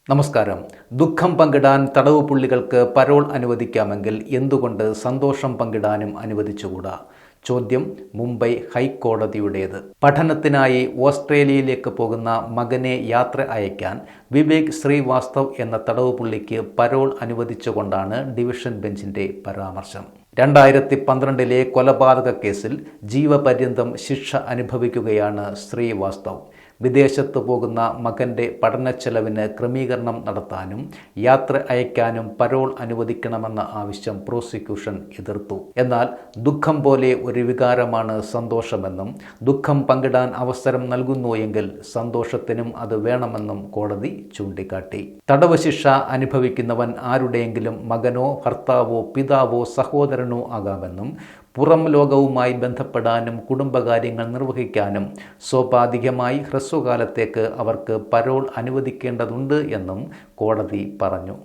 നമസ്കാരം. ദുഃഖം പങ്കിടാൻ തടവ് പുള്ളികൾക്ക് പരോൾ അനുവദിക്കാമെങ്കിൽ എന്തുകൊണ്ട് സന്തോഷം പങ്കിടാനും അനുവദിച്ചുകൂടാ? ചോദ്യം മുംബൈ ഹൈക്കോടതിയുടേത്. പഠനത്തിനായി ഓസ്ട്രേലിയയിലേക്ക് പോകുന്ന മകനെ യാത്ര അയക്കാൻ വിവേക് ശ്രീവാസ്തവ് എന്ന തടവ് പുള്ളിക്ക് പരോൾ അനുവദിച്ചുകൊണ്ടാണ് ഡിവിഷൻ ബെഞ്ചിന്റെ പരാമർശം. 2012 കൊലപാതക കേസിൽ ജീവപര്യന്തം ശിക്ഷ അനുഭവിക്കുകയാണ് ശ്രീവാസ്തവ്. വിദേശത്ത് പോകുന്ന മകൻ്റെ പഠനച്ചെലവിന് ക്രമീകരണം നടത്താനും യാത്ര അയക്കാനും പരോൾ അനുവദിക്കണമെന്ന ആവശ്യം പ്രോസിക്യൂഷൻ എതിർത്തു. എന്നാൽ ദുഃഖം പോലെ ഒരു വികാരമാണ് സന്തോഷമെന്നും ദുഃഖം പങ്കിടാൻ അവസരം നൽകുന്നു എങ്കിൽ സന്തോഷത്തിനും അത് വേണമെന്നും കോടതി ചൂണ്ടിക്കാട്ടി. തടവ് ശിക്ഷ അനുഭവിക്കുന്നവൻ ആരുടെയെങ്കിലും മകനോ ഭർത്താവോ പിതാവോ സഹോദരനോ ആകാമെന്നും പുറം ലോകവുമായി ബന്ധപ്പെടാനും കുടുംബകാര്യങ്ങൾ നിർവഹിക്കാനും സ്വാഭാവികമായി ഹ്രസ്വകാലത്തേക്ക് അവർക്ക് പരോൾ അനുവദിക്കേണ്ടതുണ്ട് എന്നും കോടതി പറഞ്ഞു.